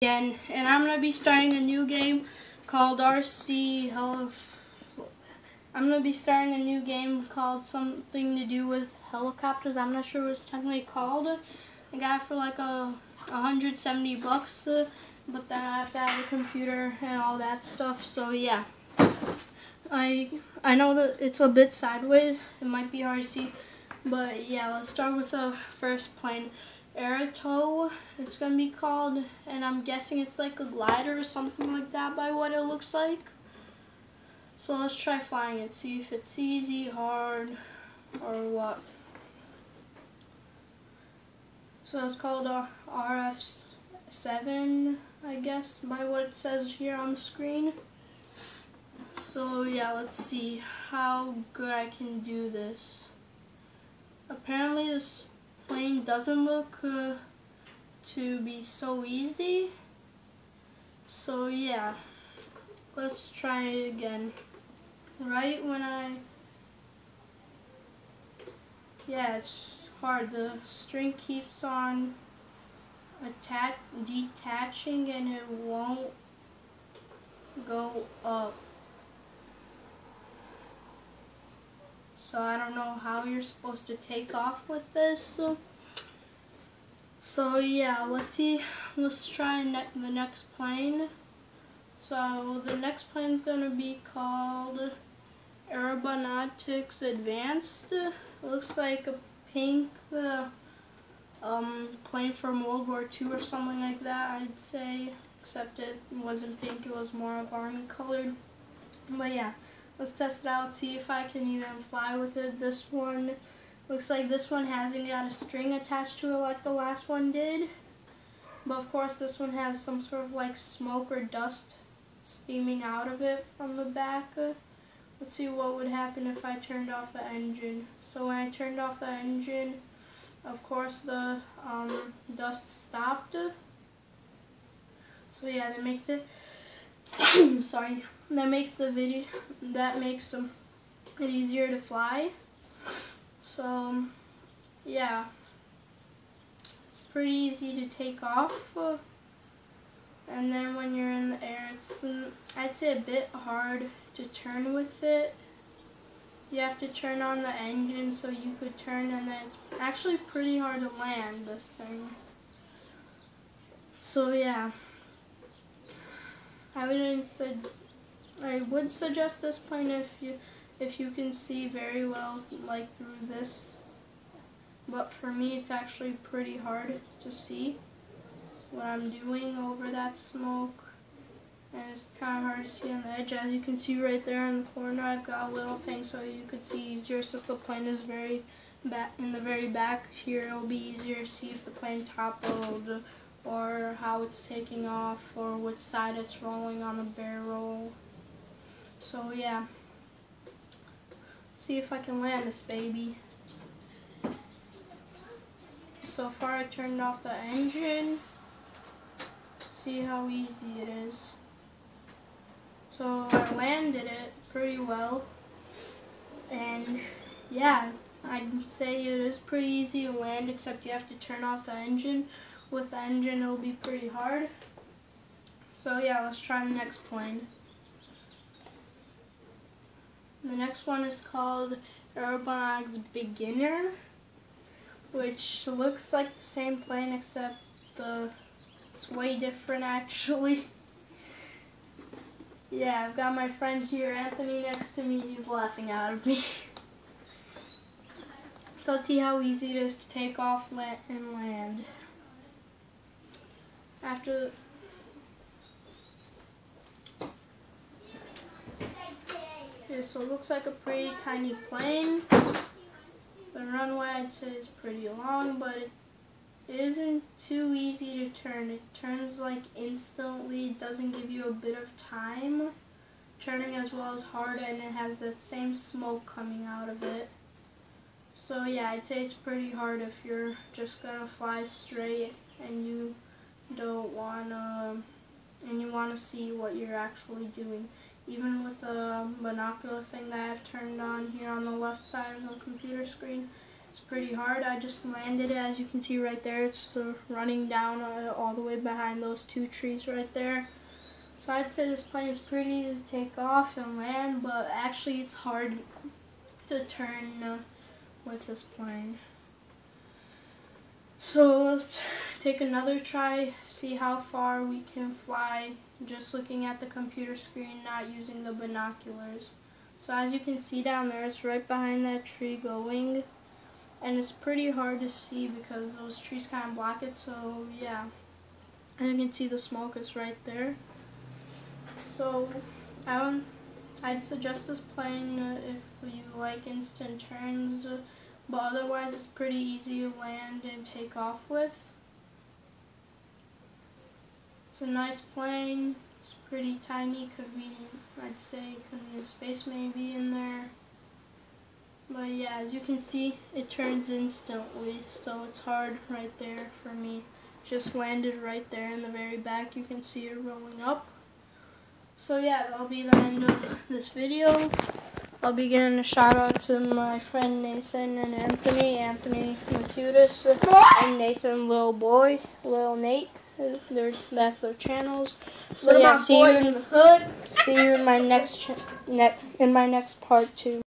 Again, and I'm gonna be starting a new game called I'm gonna be starting a new game called something to do with helicopters. I'm not sure what it's technically called. I got it for like $170, but then I have to have a computer and all that stuff. So yeah, I know that it's a bit sideways. It might be hard to see, but yeah, let's start with the first plane. Aero, it's gonna be called, and I'm guessing it's like a glider or something like that by what it looks like. So let's try flying it, see if it's easy, hard, or what. So it's called RF7, I guess, by what it says here on the screen. So yeah, let's see how good I can do this. Apparently this plane doesn't look to be so easy. So yeah, let's try it again. Right when yeah, it's hard. The string keeps on detaching and it won't go up. So I don't know how you're supposed to take off with this. So yeah, let's try the next plane. So the next plane is going to be called Aero Advanced. It looks like a pink plane from World War II or something like that, I'd say. Except it wasn't pink, it was more of army colored. But yeah, let's test it out, see if I can even fly with it. This one looks like this one hasn't got a string attached to it like the last one did. But of course this one has some sort of like smoke or dust steaming out of it from the back. Let's see what would happen if I turned off the engine. So when I turned off the engine, of course the dust stopped. So yeah, that makes it sorry, that makes it easier to fly. So yeah, it's pretty easy to take off. And then when you're in the air, it's, I'd say, a bit hard to turn with it. You have to turn on the engine so you could turn, and then it's actually pretty hard to land this thing. So yeah, I would suggest this plane if you can see very well, like through this. But for me, it's actually pretty hard to see what I'm doing over that smoke, and it's kind of hard to see on the edge. As you can see right there in the corner, I've got a little thing so you could see easier. Since the plane is in the very back here, it'll be easier to see if the plane toppled or how it's taking off or which side it's rolling on a barrel. So yeah, see if I can land this baby. So far I turned off the engine. See how easy it is. So I landed it pretty well, and yeah, I'd say it is pretty easy to land, except you have to turn off the engine. With the engine it'll be pretty hard. So yeah, let's try the next plane. The next one is called Aero Beginner, which looks like the same plane except it's way different actually. Yeah, I've got my friend here, Anthony, next to me. He's laughing out at me. So let's see how easy it is to take off and land. Okay, so it looks like a pretty tiny plane. The runway, I'd say, is pretty long, but it isn't too easy to turn. It turns like instantly. It doesn't give you a bit of time turning as well as hard, and it has that same smoke coming out of it. So yeah, I'd say it's pretty hard if you're just gonna fly straight and you don't wanna you wanna see what you're actually doing. Even with the binocular thing that I've turned on here on the left side of the computer screen, It's pretty hard. I just landed it, as you can see right there. It's running down all the way behind those two trees right there. So I'd say this plane is pretty easy to take off and land, but actually it's hard to turn with this plane. So let's take another try, see how far we can fly just looking at the computer screen, not using the binoculars. So as you can see down there, it's right behind that tree going, and it's pretty hard to see because those trees kind of block it. So yeah, and you can see the smoke is right there. So I'd suggest this plane if you like instant turns, but otherwise it's pretty easy to land and take off with. It's a nice plane. It's pretty tiny, convenient. I'd say convenient space maybe in there. But yeah, as you can see, it turns instantly, so it's hard right there for me. Just landed right there in the very back. You can see it rolling up. So yeah, that'll be the end of this video. I'll be giving a shout out to my friend Nathan and Anthony. Anthony Macutis and Nathan Lil Nate. That's their channels. So yeah, see you in my next part 2.